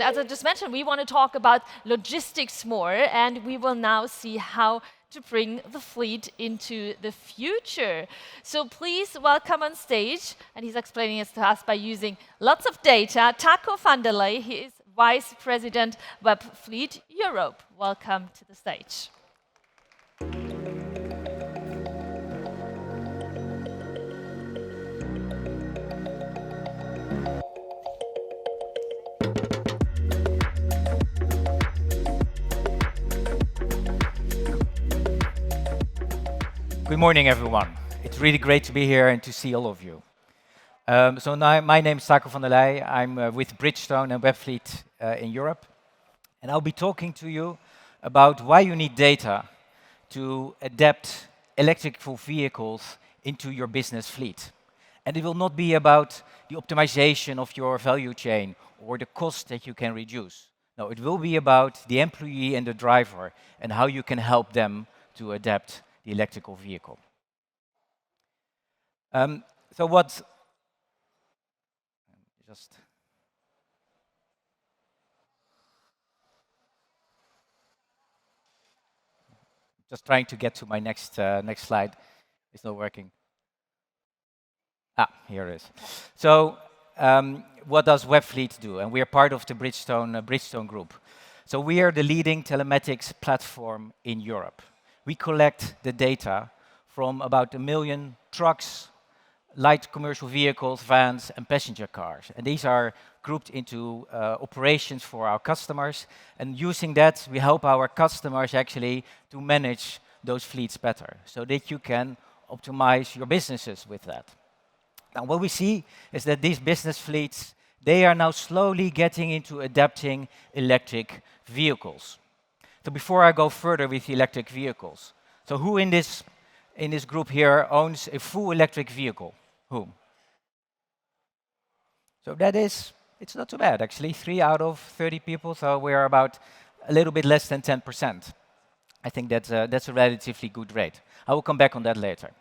as I just mentioned, we want to talk about logistics more, and we will now see how to bring the fleet into the future. So please welcome on stage, and he's explaining it to us by using lots of data, Taco van der Leij. He is Vice President Webfleet Europe. Welcome to the stage. Good morning, everyone. It's really great to be here and to see all of you. So now, my name is Taco van der Leij. I'm with Bridgestone and Webfleet in Europe. And I'll be talking to you about why you need data to adapt electrical vehicles into your business fleet. And it will not be about the optimization of your value chain or the cost that you can reduce. No, it will be about the employee and the driver and how you can help them to adapt the electrical vehicle. So what? Just trying to get to my next slide. It's not working. Here it is. So what does Webfleet do? And we are part of the Bridgestone group. So we are the leading telematics platform in Europe. We collect the data from about 1 million trucks, light commercial vehicles, vans, and passenger cars. And these are grouped into operations for our customers. And using that, we help our customers actually to manage those fleets better, so that you can optimize your businesses with that. Now, what we see is that these business fleets, they are now slowly getting into adapting electric vehicles. So before I go further with electric vehicles, so who in this group here owns a full electric vehicle? Who? So that is, it's not too bad actually, 3 out of 30 people, so we are about a little bit less than 10%. I think that's a relatively good rate. I will come back on that later.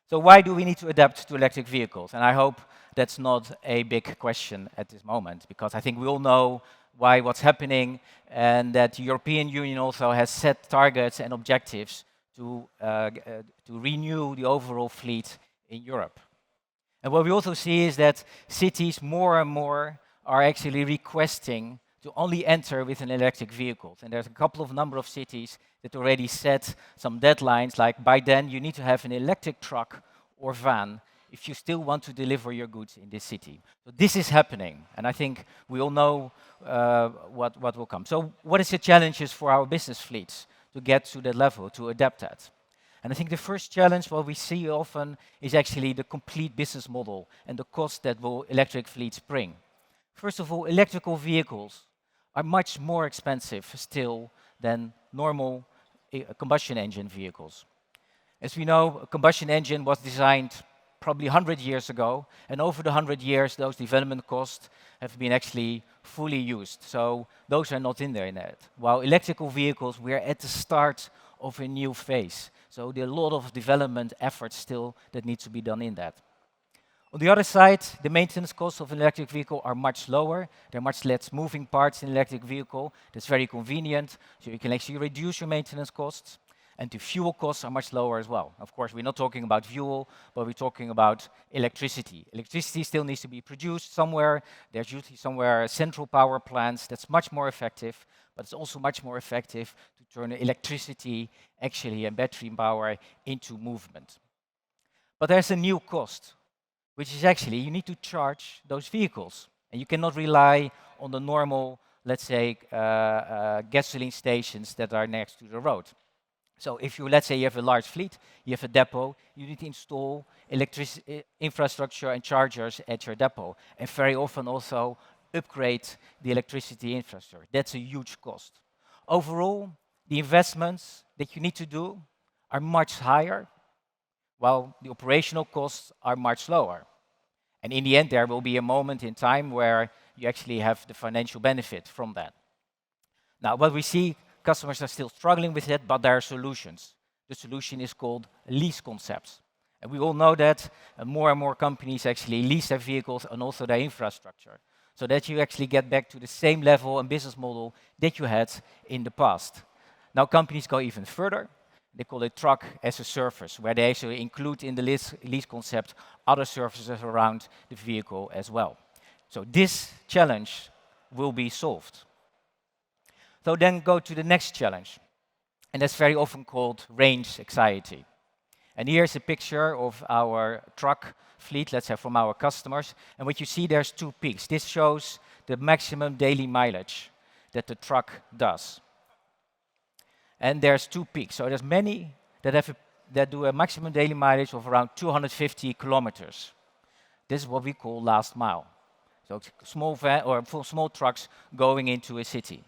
So why do we need to adapt to electric vehicles? And I hope that's not a big question at this moment, because I think we all know what's happening, and that the European Union also has set targets and objectives to renew the overall fleet in Europe. And what we also see is that cities more and more are actually requesting to only enter with an electric vehicle. And there's a couple of number of cities that already set some deadlines, like by then you need to have an electric truck or van if you still want to deliver your goods in this city. So this is happening, and I think we all know what will come. So what is the challenges for our business fleets to get to that level, to adapt that? And I think the first challenge, what we see often, is actually the complete business model and the cost that will electric fleets bring. First of all, electrical vehicles are much more expensive still than normal combustion engine vehicles. As we know, a combustion engine was designed probably 100 years ago, and over the 100 years, those development costs have been actually fully used. So those are not in there yet. While electrical vehicles, we are at the start of a new phase. So there are a lot of development efforts still that need to be done in that. On the other side, the maintenance costs of an electric vehicle are much lower. There are much less moving parts in an electric vehicle. That's very convenient, so you can actually reduce your maintenance costs. And the fuel costs are much lower as well. Of course, we're not talking about fuel, but we're talking about electricity. Electricity still needs to be produced somewhere. There's usually somewhere central power plants. That's much more effective, but it's also much more effective to turn electricity actually and battery power into movement. But there's a new cost, which is actually you need to charge those vehicles. And you cannot rely on the normal, let's say, gasoline stations that are next to the road. So if you, let's say you have a large fleet, you have a depot, you need to install infrastructure and chargers at your depot. And very often also upgrade the electricity infrastructure. That's a huge cost. Overall, the investments that you need to do are much higher, while the operational costs are much lower. And in the end, there will be a moment in time where you actually have the financial benefit from that. Now, what we see, customers are still struggling with it, but there are solutions. The solution is called lease concepts. And we all know that more and more companies actually lease their vehicles and also their infrastructure. so that you actually get back to the same level and business model that you had in the past. Now companies go even further. They call it truck as a service, where they actually include in the lease concept other services around the vehicle as well. So this challenge will be solved. So then go to the next challenge, and that's very often called range anxiety. And here's a picture of our truck fleet, let's say from our customers. And what you see, there's two peaks. This shows the maximum daily mileage that the truck does. And there's two peaks. So there's many that do a maximum daily mileage of around 250 kilometers. This is what we call last mile. So small van or small trucks going into a city.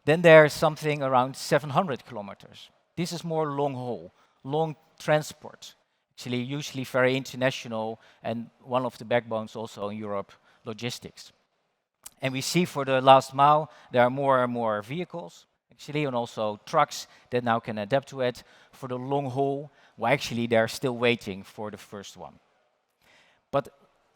Then there's something around 700 kilometers. This is more long haul, long transport. Actually, usually very international, and one of the backbones also in Europe, logistics. And we see for the last mile, there are more and more vehicles, actually, and also trucks that now can adapt to it. For the long haul, well, actually, they're still waiting for the first one. But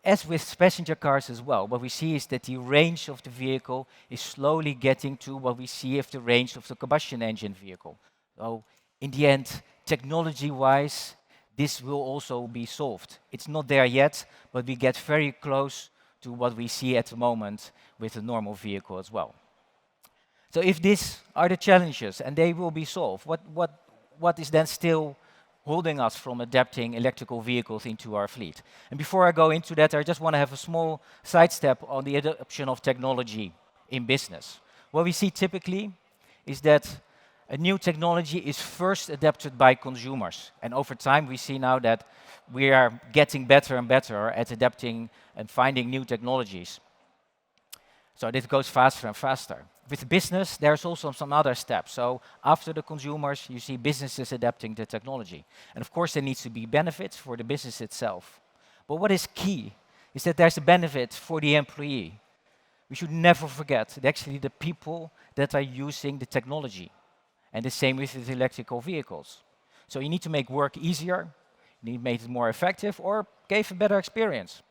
as with passenger cars as well, what we see is that the range of the vehicle is slowly getting to what we see of the range of the combustion engine vehicle. So in the end, technology-wise, this will also be solved. It's not there yet, but we get very close to what we see at the moment with a normal vehicle as well. So if these are the challenges and they will be solved, what is then still holding us from adapting electrical vehicles into our fleet? And before I go into that, I just want to have a small sidestep on the adoption of technology in business. What we see typically is that a new technology is first adapted by consumers. And over time, we see now that we are getting better and better at adapting and finding new technologies. So this goes faster and faster. With business, there's also some other steps. So after the consumers, you see businesses adapting the technology. And of course, there needs to be benefits for the business itself. But what is key is that there's a benefit for the employee. We should never forget that actually the people that are using the technology. And the same with the electrical vehicles. So you need to make work easier, you need to make it more effective, or give a better experience.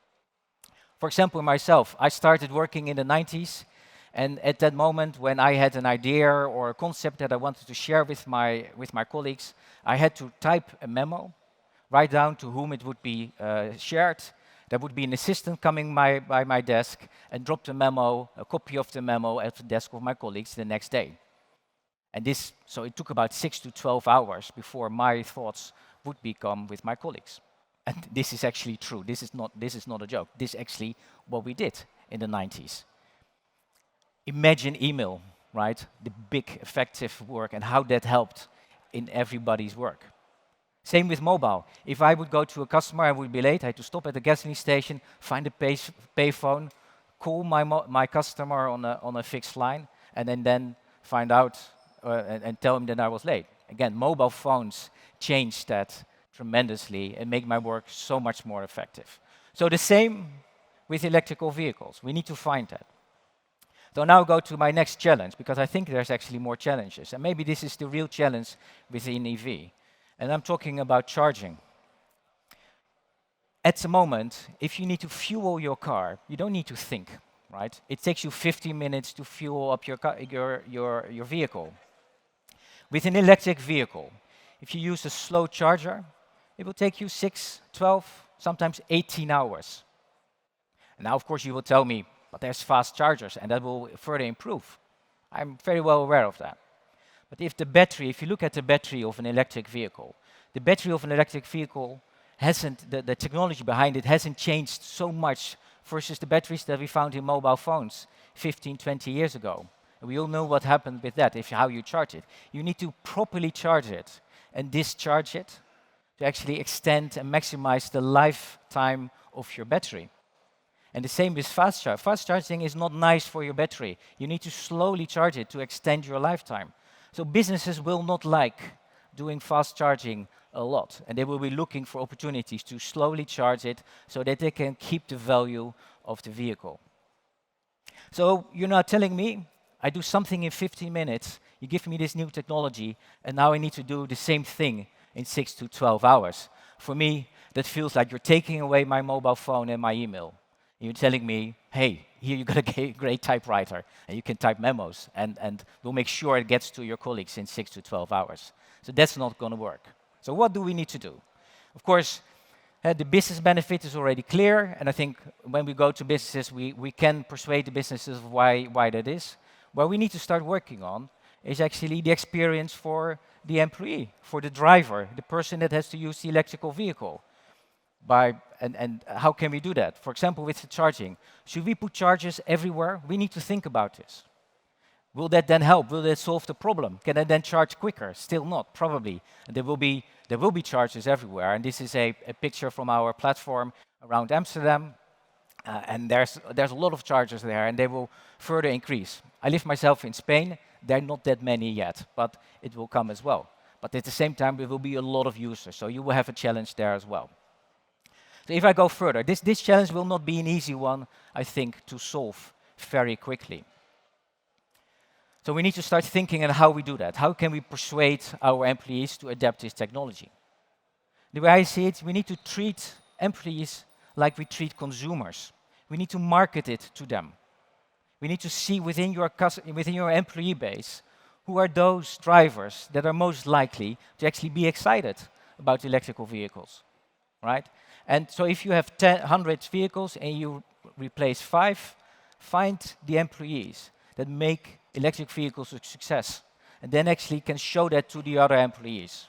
For example, myself, I started working in the 90s, and at that moment when I had an idea or a concept that I wanted to share with my colleagues, I had to type a memo, write down to whom it would be shared. There would be an assistant coming by my desk and drop the memo, a copy of the memo at the desk of my colleagues the next day. And so it took about 6 to 12 hours before my thoughts would become with my colleagues. And this is actually true. This is not a joke. This is actually what we did in the 90s. Imagine email, right? The big effective work and how that helped in everybody's work. Same with mobile. If I would go to a customer, I would be late. I had to stop at the gasoline station, find a payphone, call my customer on a fixed line, and then find out and tell him that I was late. Again, mobile phones changed that tremendously and make my work so much more effective. So the same with electrical vehicles. We need to find that. So now go to my next challenge, because I think there's actually more challenges. And maybe this is the real challenge within EV. And I'm talking about charging. At the moment, if you need to fuel your car, you don't need to think, right? It takes you 15 minutes to fuel up your vehicle. With an electric vehicle, if you use a slow charger, it will take you 6, 12, sometimes 18 hours. And now, of course, you will tell me, but there's fast chargers, and that will further improve. I'm very well aware of that. But if you look at the battery of an electric vehicle, the battery of an electric vehicle the technology behind it hasn't changed so much versus the batteries that we found in mobile phones 15, 20 years ago. And we all know what happened with that, how you charge it. You need to properly charge it and discharge it to actually extend and maximize the lifetime of your battery. And the same with fast charging. Fast charging is not nice for your battery. You need to slowly charge it to extend your lifetime. So businesses will not like doing fast charging a lot, and they will be looking for opportunities to slowly charge it so that they can keep the value of the vehicle. So you're now telling me, I do something in 15 minutes, you give me this new technology, and now I need to do the same thing in 6 to 12 hours. For me, that feels like you're taking away my mobile phone and my email. You're telling me, hey, here you got a great typewriter, and you can type memos, and we'll make sure it gets to your colleagues in 6 to 12 hours. So that's not going to work. So what do we need to do? Of course, the business benefit is already clear, and I think when we go to businesses, we can persuade the businesses of why that is. What we need to start working on is actually the experience for the employee, for the driver, the person that has to use the electrical vehicle. And how can we do that? For example, with the charging. Should we put chargers everywhere? We need to think about this. Will that then help? Will that solve the problem? Can I then charge quicker? Still not, probably. And there will be chargers everywhere. And this is a picture from our platform around Amsterdam. And there's a lot of chargers there, and they will further increase. I live myself in Spain. There are not that many yet, but it will come as well. But at the same time, there will be a lot of users, so you will have a challenge there as well. So if I go further, this challenge will not be an easy one, I think, to solve very quickly. So we need to start thinking on how we do that. How can we persuade our employees to adapt this technology? The way I see it, we need to treat employees like we treat consumers. We need to market it to them. We need to see within your employee base who are those drivers that are most likely to actually be excited about electrical vehicles, right? And so if you have 100 vehicles and you replace 5, find the employees that make electric vehicles a success, and then actually can show that to the other employees.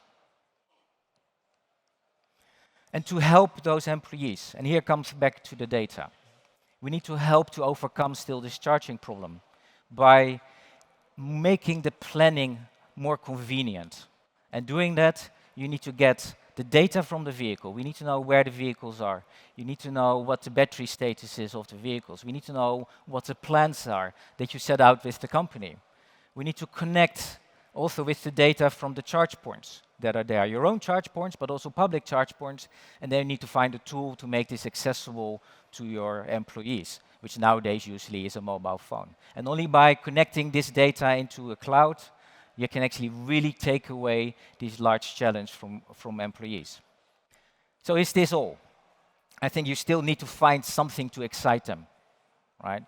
And to help those employees, and here comes back to the data, we need to help to overcome still this charging problem by making the planning more convenient. And doing that, you need to get the data from the vehicle. We need to know where the vehicles are. You need to know what the battery status is of the vehicles. We need to know what the plans are that you set out with the company. We need to connect also with the data from the charge points that are there, your own charge points, but also public charge points, and then you need to find a tool to make this accessible to your employees, which nowadays usually is a mobile phone. And only by connecting this data into a cloud, you can actually really take away this large challenge from employees. So is this all? I think you still need to find something to excite them, right?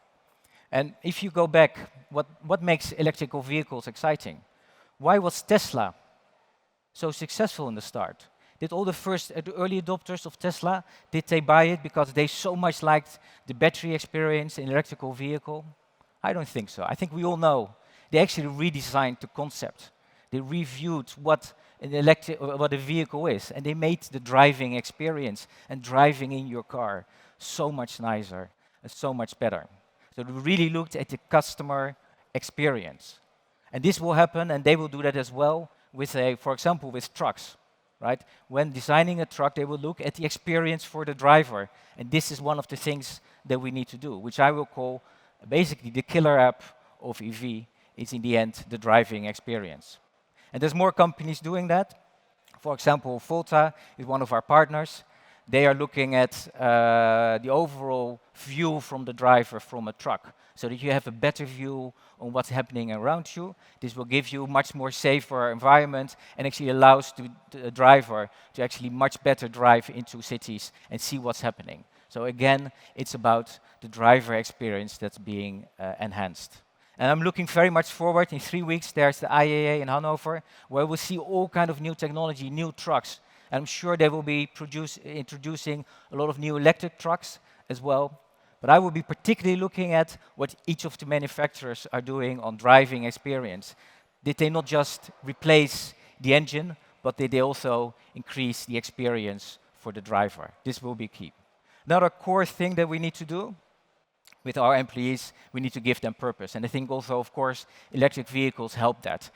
And if you go back, what makes electrical vehicles exciting? Why was Tesla so successful in the start? Did all the early adopters of Tesla, did they buy it because they so much liked the battery experience in electrical vehicle? I don't think so. I think we all know they actually redesigned the concept. They reviewed what a vehicle is, and they made the driving experience and driving in your car so much nicer and so much better. So they really looked at the customer experience. And this will happen, and they will do that as well with, for example, with trucks, right? When designing a truck, they will look at the experience for the driver. And this is one of the things that we need to do, which I will call basically the killer app of EV is in the end the driving experience. And there's more companies doing that. For example, Volta is one of our partners. They are looking at the overall view from the driver from a truck, so that you have a better view on what's happening around you. This will give you much more safer environment and actually allows the driver to actually much better drive into cities and see what's happening. So again, it's about the driver experience that's being enhanced. And I'm looking very much forward. In 3 weeks, there's the IAA in Hanover, where we'll see all kind of new technology, new trucks. And I'm sure they will be introducing a lot of new electric trucks as well. But I will be particularly looking at what each of the manufacturers are doing on driving experience. Did they not just replace the engine, but did they also increase the experience for the driver? This will be key. Another core thing that we need to do with our employees, we need to give them purpose. And I think also, of course, electric vehicles help that.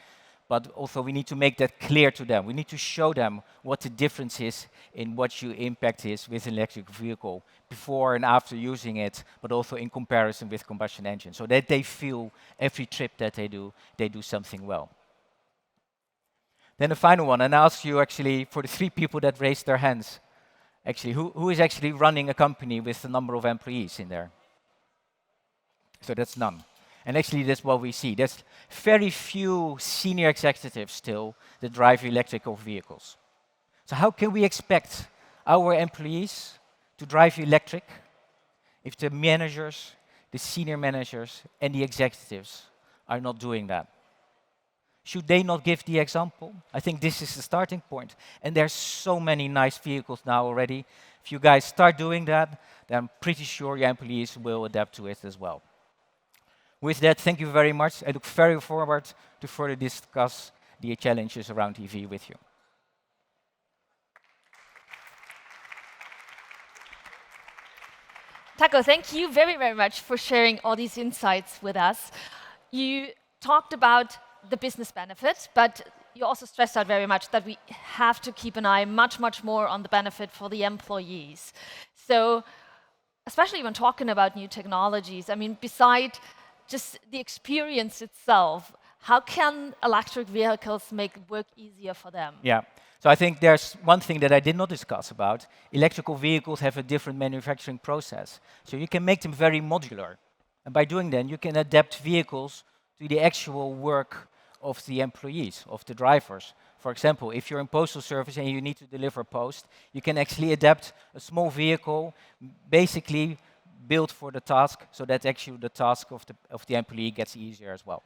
But also we need to make that clear to them. We need to show them what the difference is in what your impact is with an electric vehicle before and after using it, but also in comparison with combustion engine, so that they feel every trip that they do something well. Then the final one, and I ask you actually for the 3 people that raised their hands, actually, who is actually running a company with the number of employees in there? So that's none. And actually, that's what we see. There's very few senior executives still that drive electrical vehicles. So how can we expect our employees to drive electric if the managers the senior managers and the executives are not doing that? Should they not give the example? I think this is the starting point. And there's so many nice vehicles now already. If you guys start doing that, then I'm pretty sure your employees will adapt to it as well. With that, thank you very much. I look very forward to further discuss the challenges around EV with you. Taco, thank you very, very much for sharing all these insights with us. You talked about the business benefit, but you also stressed out very much that we have to keep an eye much, much more on the benefit for the employees. So, especially when talking about new technologies, I mean, beside just the experience itself, how can electric vehicles make work easier for them? Yeah. So I think there's one thing that I did not discuss about. Electrical vehicles have a different manufacturing process. So you can make them very modular. And by doing that, you can adapt vehicles to the actual work of the employees, of the drivers. For example, if you're in postal service and you need to deliver post, you can actually adapt a small vehicle, basically built for the task, so that actually the task of the employee gets easier as well.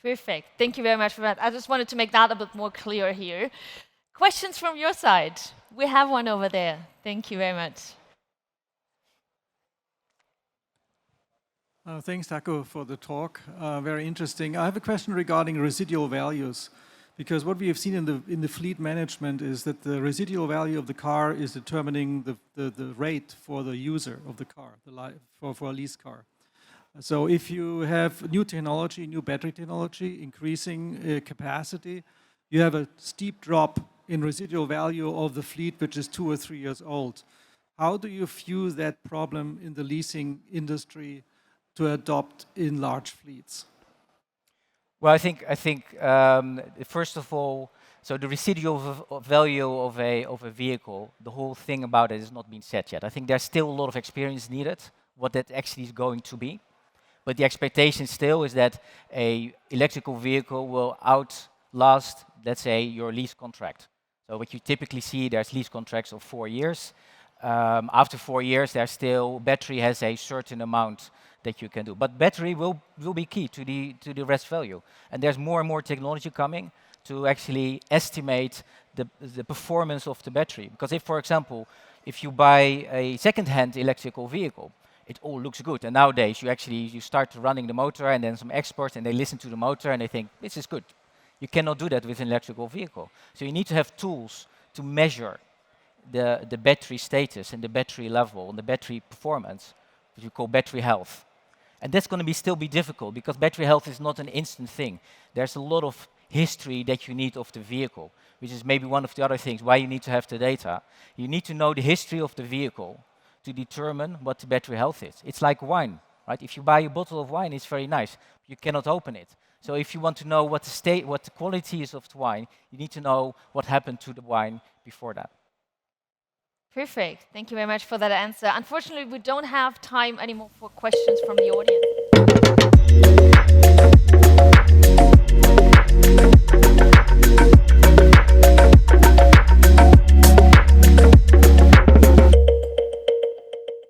Perfect. Thank you very much for that. I just wanted to make that a bit more clear here. Questions from your side? We have one over there. Thank you very much. Thanks, Taco, for the talk. Very interesting. I have a question regarding residual values, because what we have seen in the fleet management is that the residual value of the car is determining the rate for the user of the car, for a lease car. So if you have new technology, new battery technology, increasing capacity, you have a steep drop in residual value of the fleet, which is 2 or 3 years old. How do you view that problem in the leasing industry to adopt in large fleets? Well, I think first of all, so the residual value of a vehicle, the whole thing about it has not been said yet. I think there's still a lot of experience needed, what that actually is going to be. But the expectation still is that a electrical vehicle will outlast, let's say, your lease contract. So what you typically see, there's lease contracts of 4 years. After 4 years, there's still battery has a certain amount that you can do. But battery will be key to the rest value. And there's more and more technology coming to actually estimate the performance of the battery. Because if, for example, if you buy a second-hand electrical vehicle, it all looks good. And nowadays, you start running the motor, and then some experts, and they listen to the motor, and they think, this is good. You cannot do that with an electrical vehicle. So you need to have tools to measure the battery status and the battery level and the battery performance, which we call battery health. And that's going to still be difficult, because battery health is not an instant thing. There's a lot of history that you need of the vehicle, which is maybe one of the other things why you need to have the data. You need to know the history of the vehicle to determine what the battery health is. It's like wine, right? If you buy a bottle of wine, it's very nice. You cannot open it. So if you want to know what the quality is of the wine, you need to know what happened to the wine before that. Perfect. Thank you very much for that answer. Unfortunately, we don't have time anymore for questions from the audience.